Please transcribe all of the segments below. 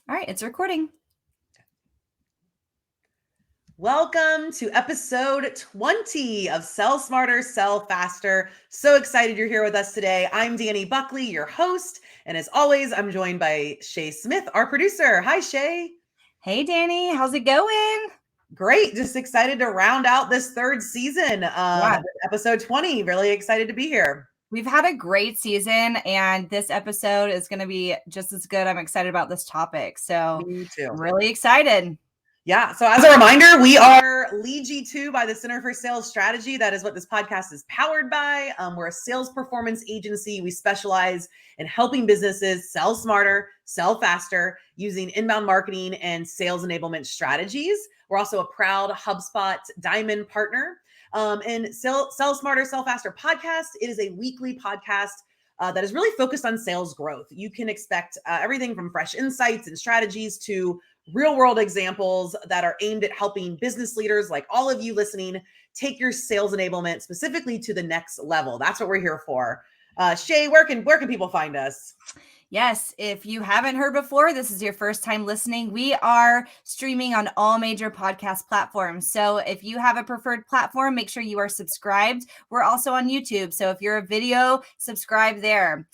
All right, it's recording. Welcome to episode 20 of Sell Smarter, Sell Faster. So excited you're here with us today. I'm Dani Buckley, your host. And as always, I'm joined by Shaye Smith, our producer. Hi, Shaye. Hey, Dani, how's it going? Great. Just excited to round out this third season, episode 20. Really excited to be here. We've had a great season, and this episode is going to be just as good. I'm excited about this topic. So Me too. I'm really excited. Yeah. So as a reminder, we are Lead G2 by the Center for Sales Strategy. That is what this podcast is powered by. We're a sales performance agency. We specialize in helping businesses sell smarter, sell faster using inbound marketing and sales enablement strategies. We're also a proud HubSpot Diamond partner. And Sell Smarter, Sell Faster podcast. It is a weekly podcast that is really focused on sales growth. You can expect everything from fresh insights and strategies to real world examples that are aimed at helping business leaders like all of you listening take your sales enablement specifically to the next level. That's what we're here for. Shaye, where can people find us? Yes, if you haven't heard before, this is your first time listening. We are streaming on all major podcast platforms. So if you have a preferred platform, make sure you are subscribed. We're also on YouTube. So if you're a video, subscribe there.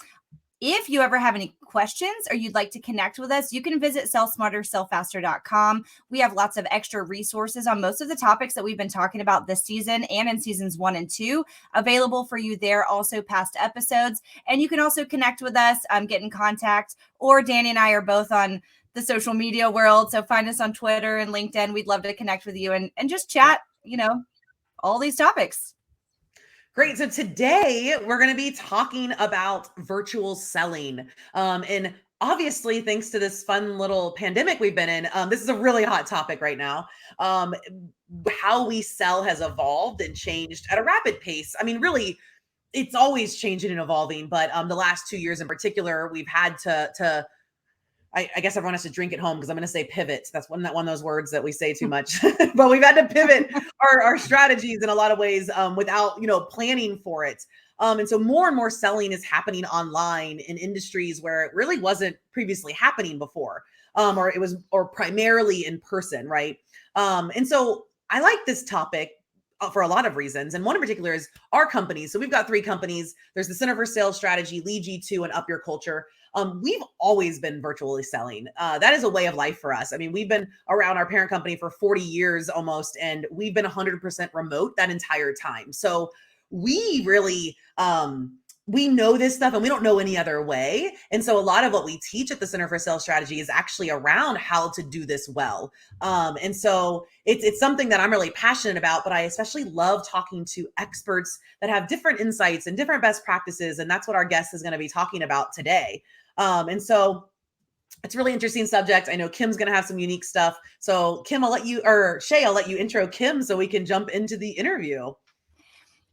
If you ever have any questions or you'd like to connect with us, you can visit sellsmartersellfaster.com. We have lots of extra resources on most of the topics that we've been talking about this season and in seasons 1 and 2 available for you there, also past episodes. And you can also connect with us, get in contact, or Dani and I are both on the social media world. So find us on Twitter and LinkedIn. We'd love to connect with you and just chat, all these topics. Great. So today we're going to be talking about virtual selling. And obviously, thanks to this fun little pandemic we've been in, this is a really hot topic right now. How we sell has evolved and changed at a rapid pace. I mean, really, it's always changing and evolving. But the last 2 years in particular, we've had to I guess everyone has to drink at home because I'm going to say pivot. That's one of those words that we say too much, but we've had to pivot our strategies in a lot of ways without, planning for it. And so more and more selling is happening online in industries where it really wasn't previously happening before, or primarily in person. Right. And so I like this topic for a lot of reasons. And one in particular is our companies. So we've got 3 companies. There's the Center for Sales Strategy, Lead G2, and Up Your Culture. We've always been virtually selling. That is a way of life for us. I mean, we've been around our parent company for 40 years almost, and we've been 100% remote that entire time. So we really, we know this stuff and we don't know any other way. And so a lot of what we teach at the Center for Sales Strategy is actually around how to do this well. And so it's something that I'm really passionate about, but I especially love talking to experts that have different insights and different best practices. And that's what our guest is going to be talking about today. And so it's a really interesting subject. I know Kim's going to have some unique stuff. So Kim, Shaye, I'll let you intro Kim so we can jump into the interview.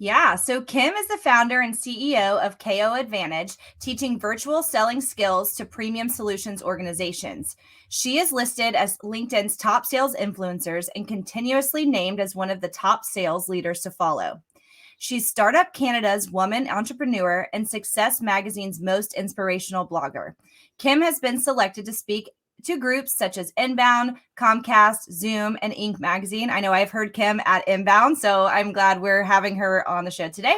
Yeah, so Kim is the founder and CEO of KO Advantage, teaching virtual selling skills to premium solutions organizations. She is listed as LinkedIn's top sales influencers and continuously named as one of the top sales leaders to follow. She's Startup Canada's woman entrepreneur and Success Magazine's most inspirational blogger. Kim has been selected to speak to groups such as Inbound, Comcast, Zoom, and Inc. magazine. I know I've heard Kim at Inbound, so I'm glad we're having her on the show today.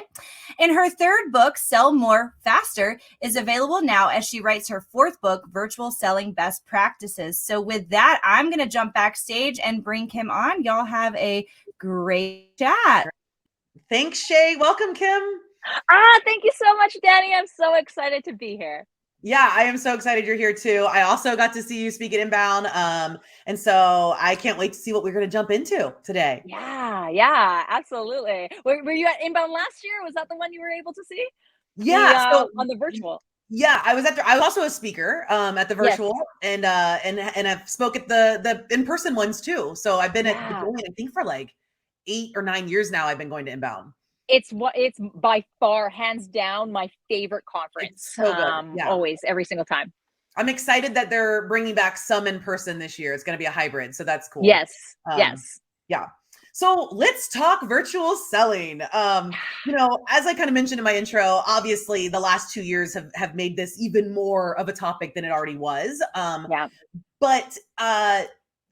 And her 3rd book, Sell More Faster, is available now as she writes her 4th book, Virtual Selling Best Practices. So with that, I'm going to jump backstage and bring Kim on. Y'all have a great chat. Thanks, Shaye. Welcome, Kim. Thank you so much, Dani. I'm so excited to be here. Yeah, I am so excited you're here too. I also got to see you speak at Inbound. And so I can't wait to see what we're going to jump into today. Yeah, absolutely. Were you at Inbound last year? Was that the one you were able to see? Yeah. On the virtual. Yeah, I was also a speaker at the virtual, yes. and I've spoke at the in-person ones too. So I've been at the going, I think, for like 8 or 9 years now. I've been going to Inbound. It's by far, hands down, my favorite conference. It's so good. Always, every single time. I'm excited that they're bringing back some in person this year. It's going to be a hybrid, so that's cool. Yes. Yeah. So let's talk virtual selling. As I kind of mentioned in my intro, obviously the last 2 years have made this even more of a topic than it already was. Yeah. But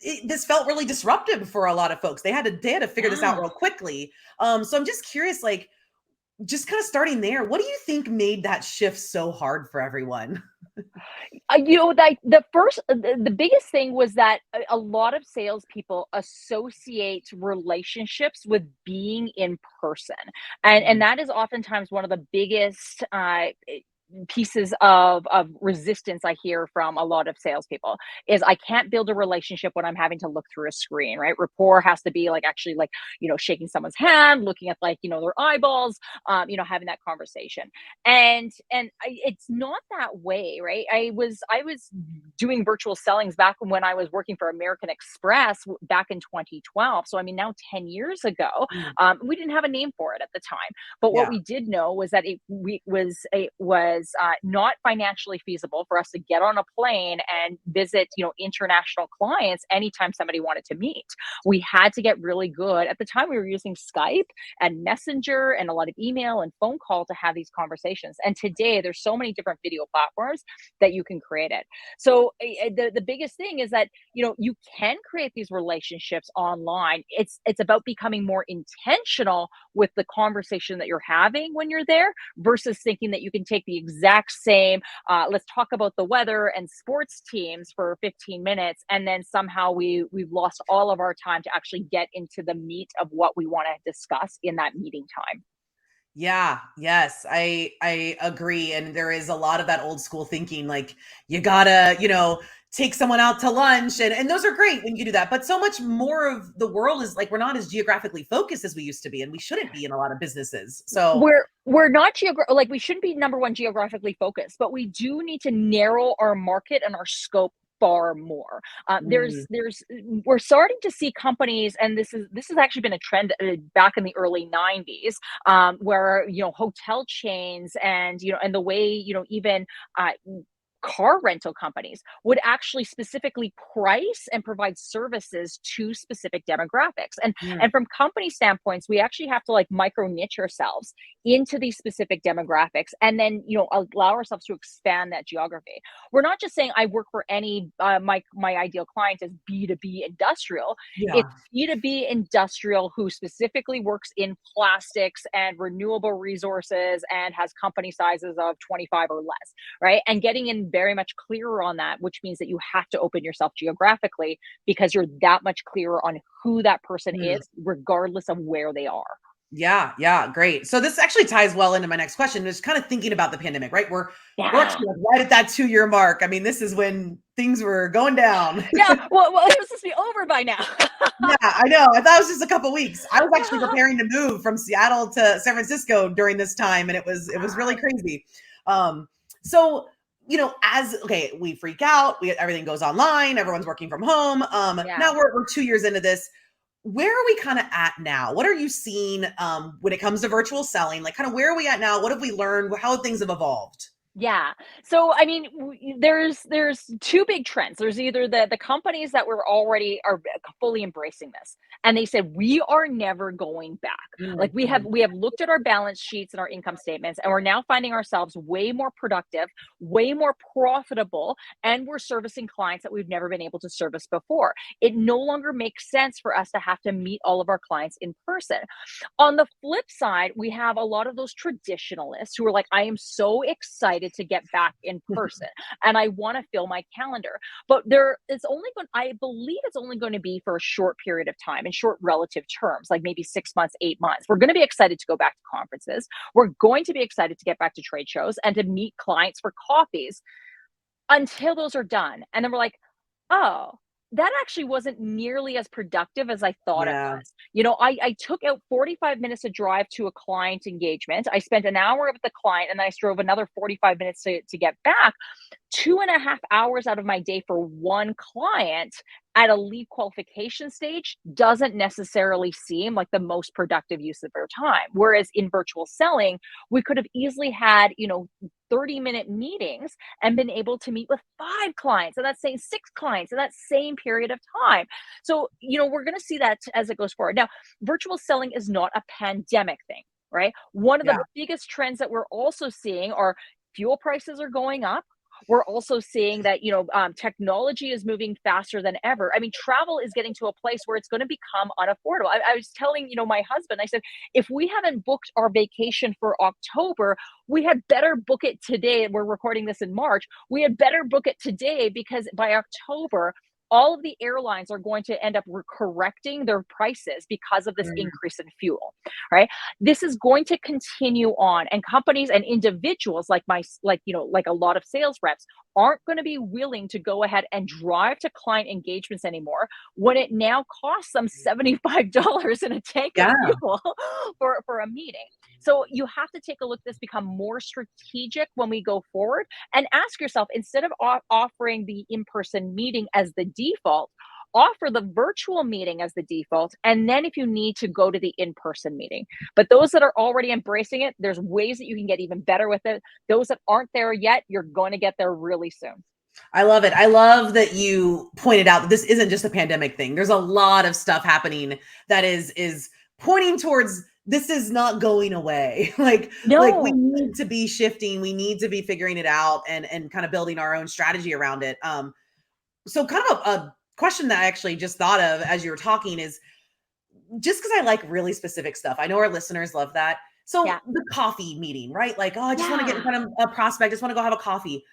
this felt really disruptive for a lot of folks. They had to figure this out real quickly. So I'm just curious, like, just kind of starting there, what do you think made that shift so hard for everyone? Like the biggest thing was that a lot of salespeople associate relationships with being in person, and that is oftentimes one of the biggest pieces of resistance I hear from a lot of salespeople is I can't build a relationship when I'm having to look through a screen, right? Rapport has to be like actually like, shaking someone's hand, looking at like, their eyeballs, having that conversation. It's not that way, right? I was doing virtual sellings back when I was working for American Express back in 2012. So I mean, now 10 years ago, Mm. we didn't have a name for it at the time. But what Yeah. we did know was that it was not financially feasible for us to get on a plane and visit, international clients anytime somebody wanted to meet. We had to get really good. At the time, we were using Skype and Messenger and a lot of email and phone call to have these conversations. And today, there's so many different video platforms that you can create it. So the biggest thing is that you can create these relationships online. It's about becoming more intentional with the conversation that you're having when you're there versus thinking that you can take the exact same let's talk about the weather and sports teams for 15 minutes and then somehow we've lost all of our time to actually get into the meat of what we want to discuss in that meeting time. Yeah, yes, I agree. And there is a lot of that old school thinking, like you gotta, take someone out to lunch and those are great when you do that. But so much more of the world is like we're not as geographically focused as we used to be, and we shouldn't be in a lot of businesses. So We're not like we shouldn't be number one geographically focused, but we do need to narrow our market and our scope far more. mm, We're starting to see companies, and this has actually been a trend back in the early '90s, where hotel chains and and the way even uh, car rental companies would actually specifically price and provide services to specific demographics. And mm. from company standpoints, we actually have to like micro niche ourselves into these specific demographics and then allow ourselves to expand that geography. We're not just saying I work for any my ideal client is B2B industrial. Yeah. It's B2B industrial who specifically works in plastics and renewable resources and has company sizes of 25 or less, right? And getting in very much clearer on that, which means that you have to open yourself geographically because you're that much clearer on who that person Mm. is, regardless of where they are. Yeah, yeah, great. So this actually ties well into my next question, just kind of thinking about the pandemic, right? We're Yeah. actually like right at that 2-year mark. I mean, this is when things were going down. Yeah. Well, it was supposed to be over by now. Yeah, I know. I thought it was just a couple weeks. I was actually preparing to move from Seattle to San Francisco during this time, and it was really crazy. Um, so as okay, we freak out. Everything goes online. Everyone's working from home. Yeah. Now we're 2 years into this. Where are we kind of at now? What are you seeing when it comes to virtual selling? Like, kind of where are we at now? What have we learned? How things have evolved? Yeah. So I mean, there's two big trends. There's either the companies that were already are fully embracing this, and they said we are never going back. Like we have Mhm. we have looked at our balance sheets and our income statements, and we're now finding ourselves way more productive, way more profitable, and we're servicing clients that we've never been able to service before. It no longer makes sense for us to have to meet all of our clients in person. On the flip side, we have a lot of those traditionalists who are like, I am so excited to get back in person and I want to fill my calendar. But I believe it's only going to be for a short period of time in short relative terms, like maybe 6 months, 8 months. We're going to be excited to go back to conferences. We're going to be excited to get back to trade shows and to meet clients for coffees until those are done. And then we're like, oh, that actually wasn't nearly as productive as I thought it Yeah. was. I took out 45 minutes to drive to a client engagement. I spent an hour with the client and I drove another 45 minutes to get back. 2.5 hours out of my day for one client at a lead qualification stage doesn't necessarily seem like the most productive use of their time. Whereas in virtual selling, we could have easily had, 30-minute meetings and been able to meet with 5 clients and that's saying 6 clients in that same period of time. So, we're going to see that as it goes forward. Now, virtual selling is not a pandemic thing, right? One of Yeah. the biggest trends that we're also seeing are fuel prices are going up. We're also seeing that, technology is moving faster than ever. I mean, travel is getting to a place where it's going to become unaffordable. I was telling, my husband, I said, if we haven't booked our vacation for October, we had better book it today. We're recording this in March. We had better book it today because by October, all of the airlines are going to end up correcting their prices because of this Mm. increase in fuel, right? This is going to continue on, and companies and individuals like a lot of sales reps aren't going to be willing to go ahead and drive to client engagements anymore when it now costs them $75 in a tank of Yeah. fuel for a meeting. So you have to take a look at this, become more strategic when we go forward, and ask yourself, instead of offering the in-person meeting as the default, offer the virtual meeting as the default. And then if you need to go to the in-person meeting, but those that are already embracing it, there's ways that you can get even better with it. Those that aren't there yet, you're going to get there really soon. I love it. I love that you pointed out that this isn't just a pandemic thing. There's a lot of stuff happening that is pointing towards this is not going away. like we No. need to be shifting. We need to be figuring it out and kind of building our own strategy around it. So kind of a question that I actually just thought of as you were talking is, just because I like really specific stuff. I know our listeners love that. So Yeah. the coffee meeting, right? Like, oh, I just want to get in Yeah. front of a prospect. Just want to go have a coffee.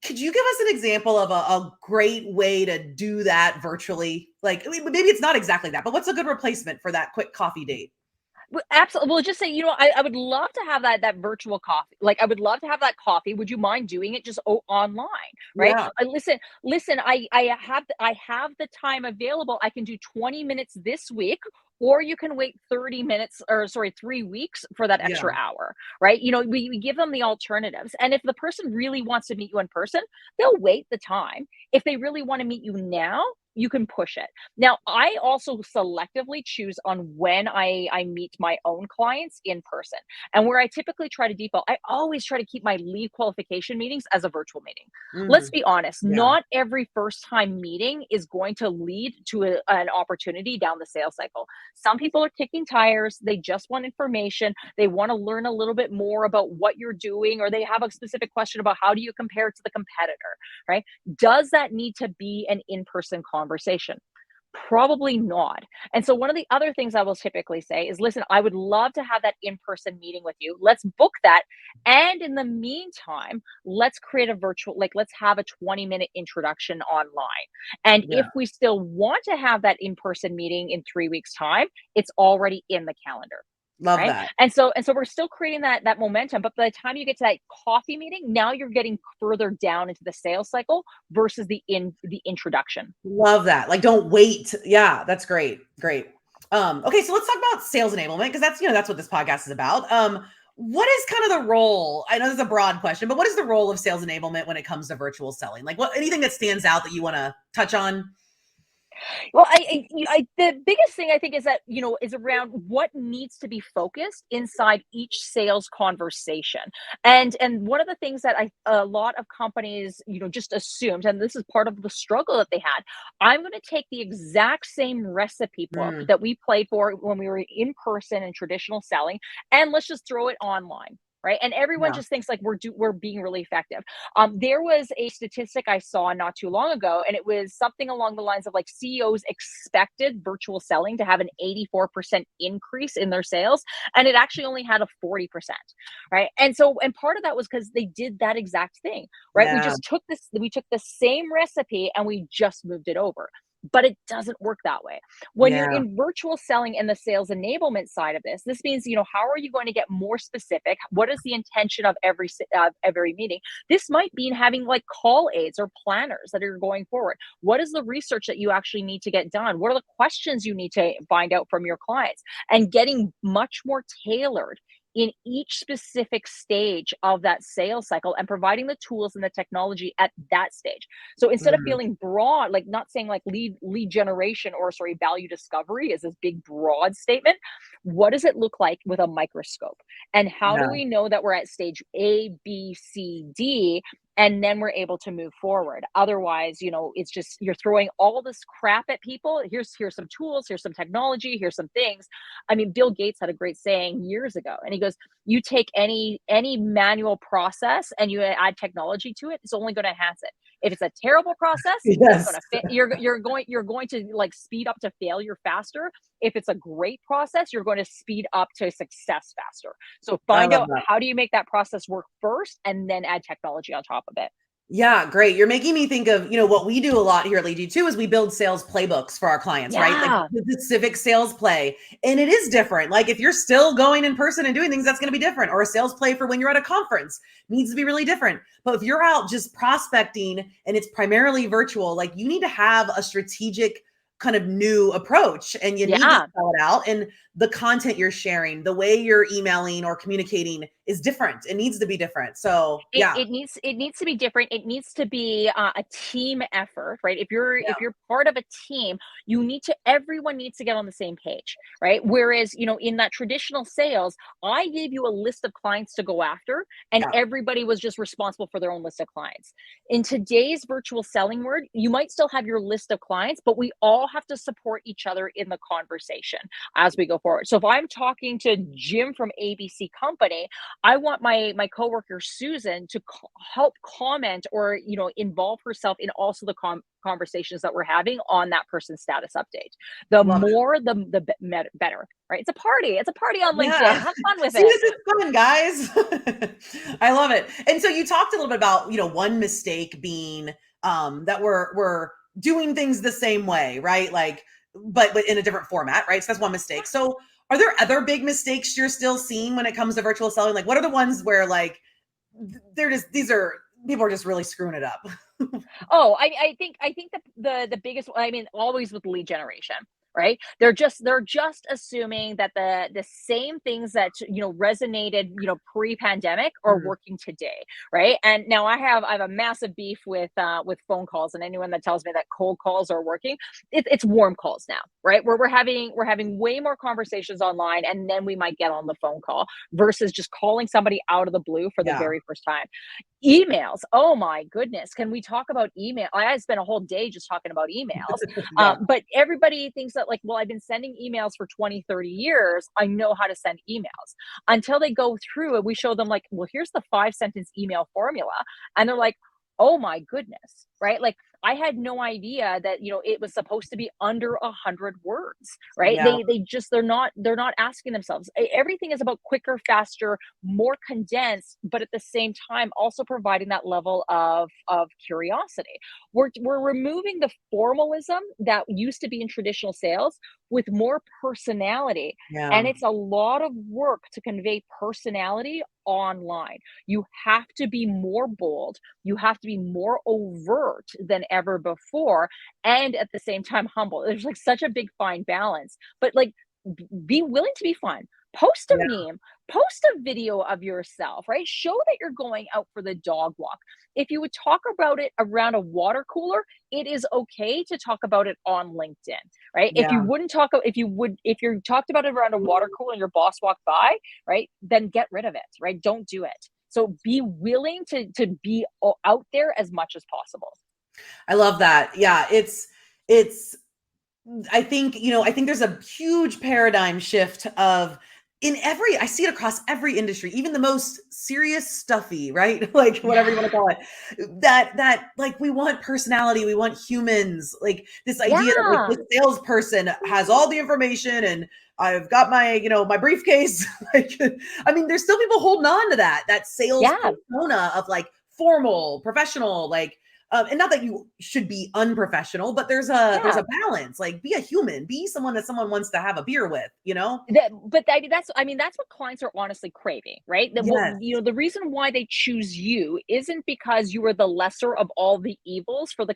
Could you give us an example of a great way to do that virtually? Like, I mean, maybe it's not exactly that, but what's a good replacement for that quick coffee date? Absolutely. Well, just say, I would love to have that virtual coffee. Like, I would love to have that coffee. Would you mind doing it just online? Right. Yeah. Listen, I have the time available. I can do 20 minutes this week, or you can wait 30 minutes, or sorry, 3 weeks for that Yeah. extra hour. Right. We give them the alternatives. And if the person really wants to meet you in person, they'll wait the time. If they really want to meet you now, you can push it. Now, I also selectively choose on when I meet my own clients in person. And where I typically try to default, I always try to keep my lead qualification meetings as a virtual meeting. Let's Mm, be honest, yeah. not every first time meeting is going to lead to an opportunity down the sales cycle. Some people are kicking tires, they just want information, they want to learn a little bit more about what you're doing, or they have a specific question about how do you compare to the competitor, right? Does that need to be an in-person conversation? Probably not. And so one of the other things I will typically say is, listen, I would love to have that in-person meeting with you. Let's book that. And in the meantime, let's create a virtual, let's have a 20-minute introduction online. And Yeah. if we still want to have that in-person meeting in 3 weeks' time, it's already in the calendar. Love Right. that. And so we're still creating that momentum. But by the time you get to that coffee meeting, now you're getting further down into the sales cycle versus the introduction. Love that. Like, don't wait. Yeah, that's great. Great. Okay, so let's talk about sales enablement, because that's what this podcast is about. What is kind of the role? I know this is a broad question, but what is the role of sales enablement when it comes to virtual selling? Like, anything that stands out that you want to touch on? Well, the biggest thing I think is that, is around what needs to be focused inside each sales conversation. And one of the things that a lot of companies, just assumed, and this is part of the struggle that they had, I'm going to take the exact same recipe book Mm, that we played for when we were in person and traditional selling, and let's just throw it online. Right. And everyone yeah. just thinks like we're being really effective. There was a statistic I saw not too long ago, and it was something along the lines of like CEOs expected virtual selling to have an 84% increase in their sales, and it actually only had a 40%. Right. And part of that was because they did that exact thing. Right. Yeah. We took the same recipe and we just moved it over. But it doesn't work that way. When you're Yeah. in virtual selling and the sales enablement side of this means, how are you going to get more specific? What is the intention of every meeting? This might mean having like call aids or planners that are going forward. What is the research that you actually need to get done? What are the questions you need to find out from your clients? And getting much more tailored in each specific stage of that sales cycle and providing the tools and the technology at that stage. So instead of feeling broad, like not saying like lead generation or sorry, value discovery is this big broad statement. What does it look like with a microscope? And how do we know that we're at stage A, B, C, D? And then we're able to move forward. Otherwise, you know, it's just you're throwing all this crap at people. Here's some tools, here's some technology, here's some things. I mean, Bill Gates had a great saying years ago, and he goes, "You take any manual process and you add technology to it, it's only going to enhance it. If it's a terrible process, it's going to fit. You're going to like speed up to failure faster. If it's a great process, you're going to speed up to success faster. So find out how do you make that process work first, and then add technology on top of it." Yeah, great. You're making me think of, you know, what we do a lot here at Lead too is we build sales playbooks for our clients, right? Like the specific sales play. And it is different. Like if you're still going in person and doing things, that's going to be different. Or a sales play for when you're at a conference needs to be really different. But if you're out just prospecting and it's primarily virtual, like you need to have a strategic kind of new approach, and you need to spell it out. And the content you're sharing, the way you're emailing or communicating is different. It needs to be different. So it needs to be different. It needs to be a team effort, right? If you're part of a team, everyone needs to get on the same page, right? Whereas, you know, in that traditional sales, I gave you a list of clients to go after, and everybody was just responsible for their own list of clients. In today's virtual selling world, you might still have your list of clients, but we all have to support each other in the conversation as we go forward. So if I'm talking to Jim from ABC Company, I want my coworker Susan to help comment or, you know, involve herself in also the conversations that we're having on that person's status update. The more, the better, right? It's a party. It's a party on LinkedIn. Have fun with it. This is fun, guys. I love it. And so you talked a little bit about, you know, one mistake being that we're doing things the same way, right? Like, but in a different format, right? So that's one mistake. So are there other big mistakes you're still seeing when it comes to virtual selling? Like, what are the ones where like people are just really screwing it up? I think the biggest, I mean, always with lead generation, right? They're just assuming that the same things that, you know, resonated, you know, pre-pandemic are working today, right? And now I have a massive beef with phone calls, and anyone that tells me that cold calls are working, it's warm calls now, right? Where we're having way more conversations online, and then we might get on the phone call versus just calling somebody out of the blue for the very first time. Emails. Oh my goodness. Can we talk about email? I spent a whole day just talking about emails. But everybody thinks that like, well, I've been sending emails for 20, 30 years. I know how to send emails. Until they go through it, we show them like, well, here's the 5-sentence email formula. And they're like, oh my goodness, right? Like I had no idea that, you know, it was supposed to be under 100 words, right? They're not asking themselves. Everything is about quicker, faster, more condensed, but at the same time, also providing that level of curiosity. We're removing the formalism that used to be in traditional sales with more personality. And it's a lot of work to convey personality online. You have to be more bold. You have to be more overt than ever before. And at the same time, humble. There's like such a big fine balance, but like be willing to be fun. Post a meme, post a video of yourself, right? Show that you're going out for the dog walk. If you would talk about it around a water cooler, it is okay to talk about it on LinkedIn, right? If you talked about it around a water cooler and your boss walked by, right? Then get rid of it, right? Don't do it. So be willing to be out there as much as possible. I love that. Yeah, I think there's a huge paradigm shift I see it across every industry, even the most serious stuffy, right? Like whatever you want to call it, that like we want personality, we want humans, like this idea that like this salesperson has all the information and I've got my, my briefcase. Like, I mean, there's still people holding on to that sales persona of like formal, professional, like, and not that you should be unprofessional, but there's a balance. Like, be a human, be someone that someone wants to have a beer with, you know? That's what clients are honestly craving, right? Yes. The reason why they choose you isn't because you are the lesser of all the evils for the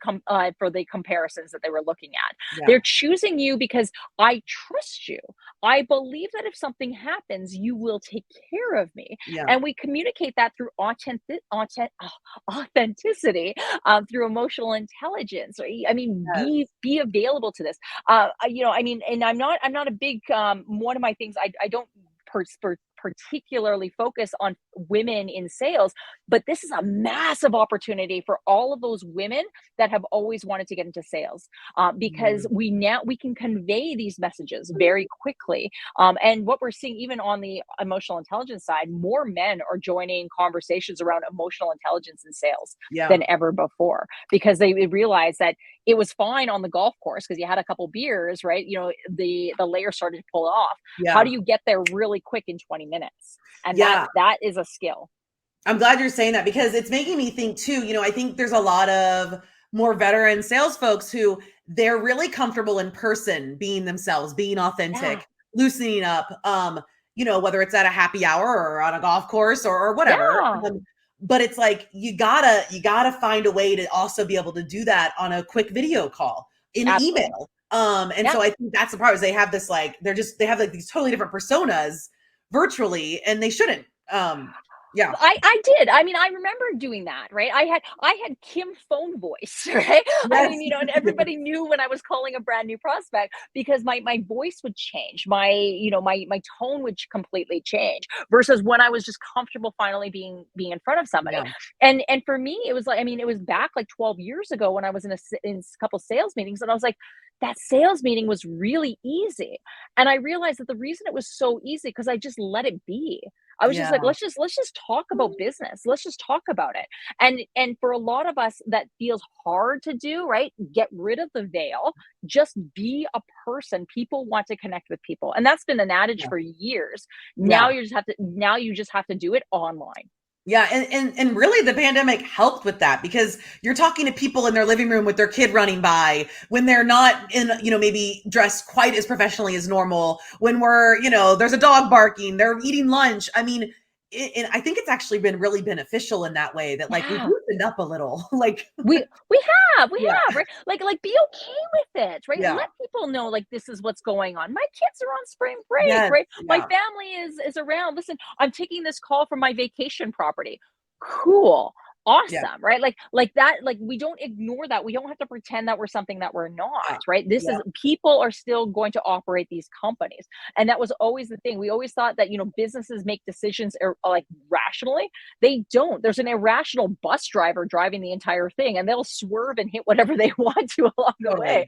comparisons that they were looking at. Yeah. They're choosing you because I trust you. I believe that if something happens, you will take care of me. Yeah. And we communicate that through authenticity, through emotional intelligence. I mean, Yes. be available to this. And I'm not a big, one of my things, I don't particularly focus on women in sales, but this is a massive opportunity for all of those women that have always wanted to get into sales, because we can convey these messages very quickly. And what we're seeing, even on the emotional intelligence side, more men are joining conversations around emotional intelligence in sales Yeah. than ever before, because they realize that it was fine on the golf course because you had a couple beers, right? The layer started to pull off. Yeah. How do you get there really quick in 20 minutes? And Yeah. that is a skill. I'm glad you're saying that, because it's making me think too, I think there's a lot of more veteran sales folks who they're really comfortable in person being themselves, being authentic, loosening up, whether it's at a happy hour or on a golf course or whatever. Yeah. But it's like, you gotta find a way to also be able to do that on a quick video call, in Absolutely. email. So I think that's the part, is they have this, like, they have like these totally different personas virtually, and they shouldn't. Yeah. I did. I mean, I remember doing that, right? I had Kim phone voice, right? I Yes. mean, and everybody knew when I was calling a brand new prospect, because my voice would change. My tone would completely change, versus when I was just comfortable finally being in front of somebody. Yeah. And for me, it was like, I mean, it was back like 12 years ago when I was in a couple sales meetings, and I was like, that sales meeting was really easy. And I realized that the reason it was so easy, because I just let it be. I was just Yeah. like, let's just talk about business. Let's just talk about it. And for a lot of us, that feels hard to do, right? Get rid of the veil. Just be a person. People want to connect with people. And that's been an adage Yeah. for years. Yeah. Now you just have to do it online. Yeah, and really the pandemic helped with that, because you're talking to people in their living room with their kid running by, when they're not in, maybe dressed quite as professionally as normal, when there's a dog barking, they're eating lunch. I mean, and I think it's actually been really beneficial in that way, that, like, we've Yeah. loosened up a little. Like, We we yeah, have, right? Like be okay with it, right? yeah, Let people know, like, this is what's going on. My kids are on spring break, yes, right? My yeah, family is around. Listen, I'm taking this call from my vacation property. Cool. yeah, Awesome, right? Like that, like, we don't ignore that. We don't have to pretend that we're something that we're not, yeah, right? This yeah, is People are still going to operate these companies. And that was always the thing. We always thought that, businesses make decisions like rationally. They don't. There's an irrational bus driver driving the entire thing, and they'll swerve and hit whatever they want to along the way.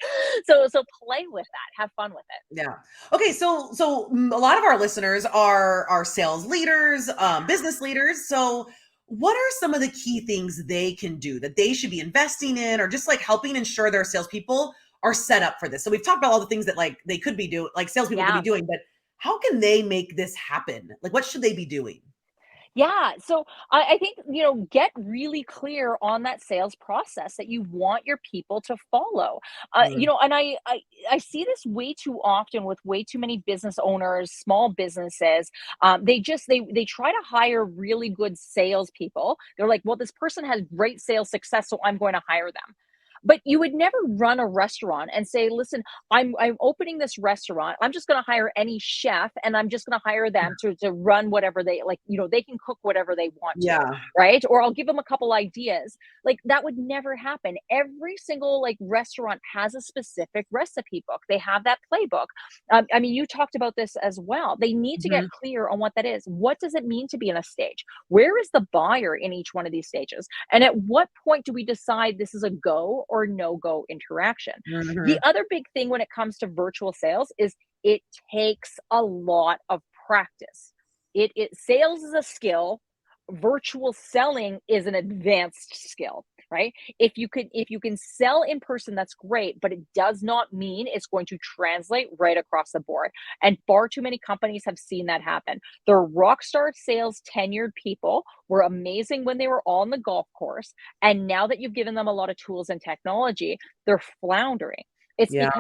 totally. So play with that. Have fun with it. Yeah. Okay. So a lot of our listeners are sales leaders, business leaders. So what are some of the key things they can do that they should be investing in, or just like helping ensure their salespeople are set up for this? So we've talked about all the things that, like, they could be doing, like salespeople could be Yeah. doing, but how can they make this happen? Like, what should they be doing? Yeah. So I think, get really clear on that sales process that you want your people to follow. Mm, And I see this way too often with way too many business owners, small businesses. They try to hire really good salespeople. They're like, well, this person has great sales success, so I'm going to hire them. But you would never run a restaurant and say, listen, I'm opening this restaurant. I'm just going to hire any chef, and I'm just going to hire them to run whatever they like, they can cook whatever they want to, yeah. right? Or I'll give them a couple ideas. Like, that would never happen. Every single, like, restaurant has a specific recipe book. They have that playbook. I mean, you talked about this as well. They need to get Mhm. clear on what that is. What does it mean to be in a stage? Where is the buyer in each one of these stages? And at what point do we decide this is a go or no go interaction? The Mhm. other big thing when it comes to virtual sales is it takes a lot of practice. Sales is a skill, virtual selling is an advanced skill. right? If you can sell in person, that's great, but it does not mean it's going to translate right across the board. And far too many companies have seen that happen. They're rock star sales tenured people, were amazing when they were on the golf course, and now that you've given them a lot of tools and technology, they're floundering. It's Yeah.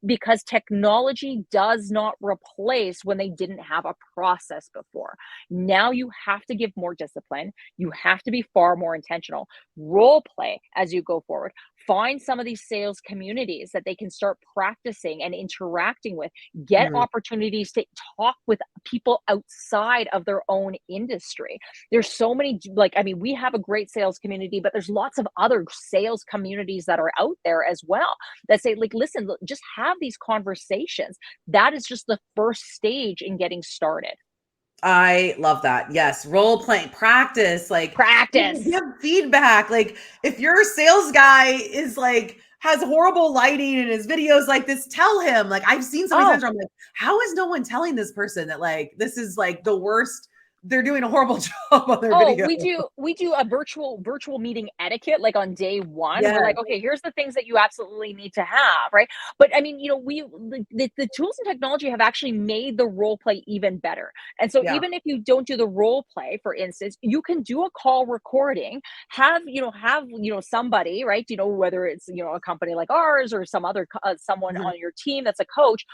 because technology does not replace when they didn't have a process before. Now you have to give more discipline. You have to be far more intentional. Role play as you go forward. Find some of these sales communities that they can start practicing and interacting with. Get Mhm. opportunities to talk with people outside of their own industry. There's so many, like, I mean, we have a great sales community, but there's lots of other sales communities that are out there as well that say, like, listen, just have these conversations. That is just the first stage in getting started. I love that. Yes. Role playing, practice, like Practice. give feedback. Like if your sales guy is like, has horrible lighting in his videos like this, tell him. Like I've seen so many times where I'm like, how is no one telling this person that like this is like the worst? They're doing a horrible job on their Oh, video. we do a virtual meeting etiquette like on day one. Yeah. We're like, okay, here's the things that you absolutely need to have, right? But I mean, the tools and technology have actually made the role play even better. And so Yeah. even if you don't do the role play, for instance, you can do a call recording, have somebody, right? Whether it's a company like ours or some other someone Mhm. on your team that's a coach,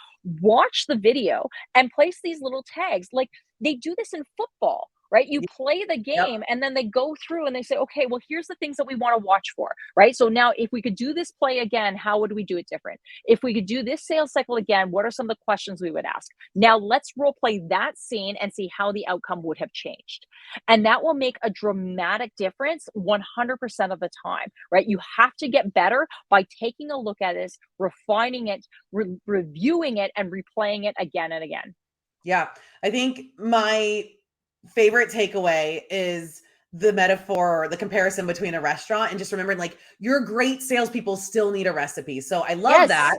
watch the video and place these little tags. Like they do this in football, right? You play the Yep. game and then they go through and they say, okay, well, here's the things that we want to watch for, right? So now if we could do this play again, how would we do it different? If we could do this sales cycle again, what are some of the questions we would ask? Now let's role play that scene and see how the outcome would have changed. And that will make a dramatic difference 100% of the time, right? You have to get better by taking a look at this, refining it, reviewing it, and replaying it again and again. Yeah. I think my favorite takeaway is the metaphor or the comparison between a restaurant and just remembering like your great salespeople still need a recipe. So I love Yes. that.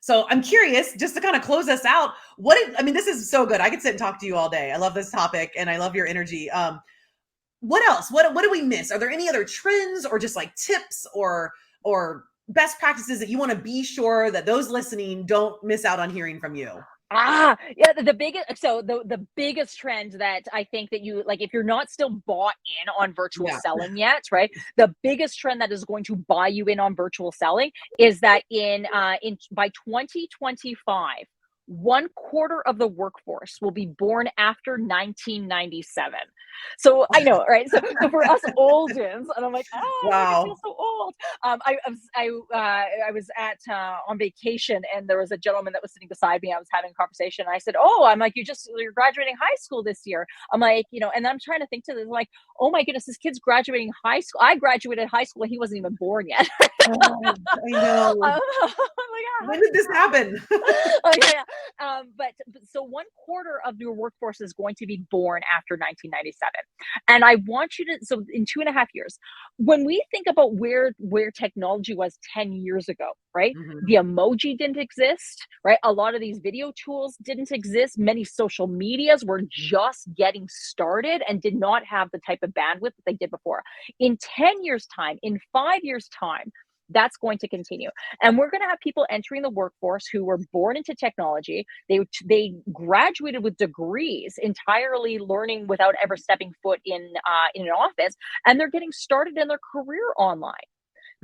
So I'm curious, just to kind of close us out, I mean, this is so good. I could sit and talk to you all day. I love this topic and I love your energy. What else? What do we miss? Are there any other trends or just like tips or best practices that you want to be sure that those listening don't miss out on hearing from you? Yeah, the biggest trend that I think that you like, if you're not still bought in on virtual Yeah. selling yet, right? The biggest trend that is going to buy you in on virtual selling is that in by 2025, 1/4 of the workforce will be born after 1997. So I know, right? So for us oldens, and I'm like, I feel Wow. so old. I was at on vacation, and there was a gentleman that was sitting beside me. I was having a conversation, and I said, "Oh, I'm like, you're graduating high school this year." I'm like, and I'm trying to think to this, like, oh my goodness, this kid's graduating high school. I graduated high school, he wasn't even born yet. Oh, I know. I'm like, how When did did this this happen? okay. But so 1/4 of your workforce is going to be born after 1997. And I want you to, so in 2.5 years, when we think about where technology was 10 years ago, right? Mhm. The emoji didn't exist, right? A lot of these video tools didn't exist. Many social medias were just getting started and did not have the type of bandwidth that they did before. In 10 years' time, in 5 years' time, that's going to continue. And we're going to have people entering the workforce who were born into technology. They graduated with degrees, entirely learning without ever stepping foot in an office, and they're getting started in their career online.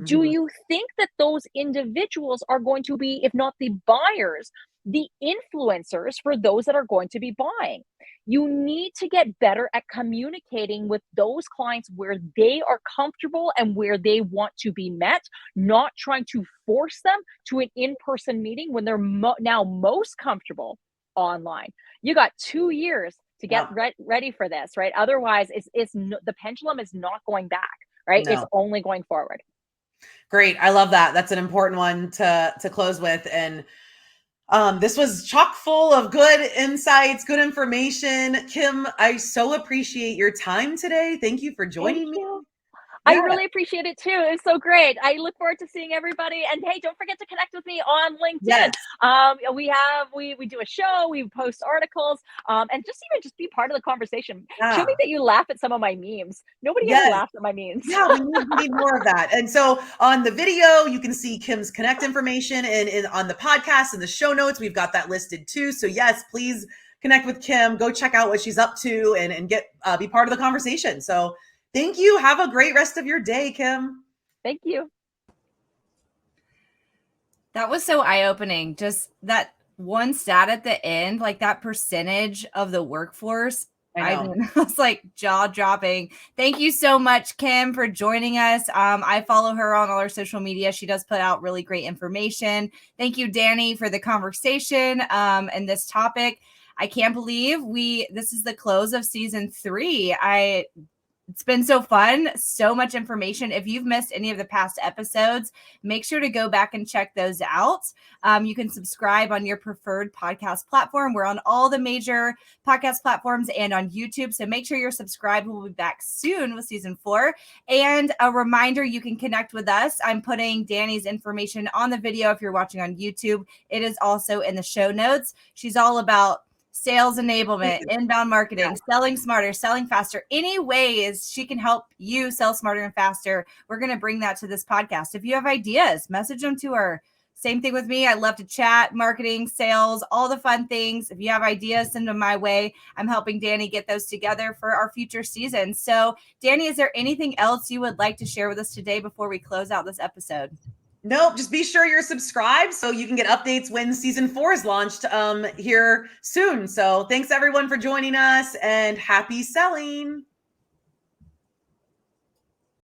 Do Mhm. you think that those individuals are going to be, if not the buyers, the influencers for those that are going to be buying? You need to get better at communicating with those clients where they are comfortable and where they want to be met, not trying to force them to an in person meeting when they're now most comfortable online. You got 2 years to get Yep. ready for this, right? Otherwise, the pendulum is not going back, right? It's No. only going forward. Great. I love that. That's an important one to close with. And this was chock full of good insights, good information. Kim, I so appreciate your time today. Thank you for Thank joining me. you. I Yeah. really appreciate it too. It's so great. I look forward to seeing everybody. And hey, don't forget to connect with me on LinkedIn. Yes. We do a show, we post articles, and just be part of the conversation. Show Yeah. me that you laugh at some of my memes. Nobody ever Yes. laughs at my memes. Yeah, we need more of that. And so on the video, you can see Kim's Connect information, and on the podcast and the show notes, we've got that listed too. So yes, please connect with Kim. Go check out what she's up to and get be part of the conversation. So thank you. Have a great rest of your day, Kim. Thank you. That was so eye-opening. Just that one stat at the end, like that percentage of the workforce. I mean, I was like jaw-dropping. Thank you so much, Kim, for joining us. I follow her on all her social media. She does put out really great information. Thank you, Dani, for the conversation and this topic. I can't believe this is the close of season 3. It's been so fun, so much information. If you've missed any of the past episodes, make sure to go back and check those out. You can subscribe on your preferred podcast platform. We're on all the major podcast platforms and on YouTube. So make sure you're subscribed. We'll be back soon with season 4. And a reminder, you can connect with us. I'm putting Dani's information on the video if you're watching on YouTube. It is also in the show notes. She's all about sales enablement, inbound marketing, selling smarter, selling faster, any ways she can help you sell smarter and faster. We're going to bring that to this podcast. If you have ideas, message them to her. Same thing with me. I love to chat, marketing, sales, all the fun things. If you have ideas, send them my way. I'm helping Dani get those together for our future seasons. So, Dani, is there anything else you would like to share with us today before we close out this episode? Nope. Just be sure you're subscribed so you can get updates when season 4 is launched here soon. So thanks everyone for joining us, and happy selling.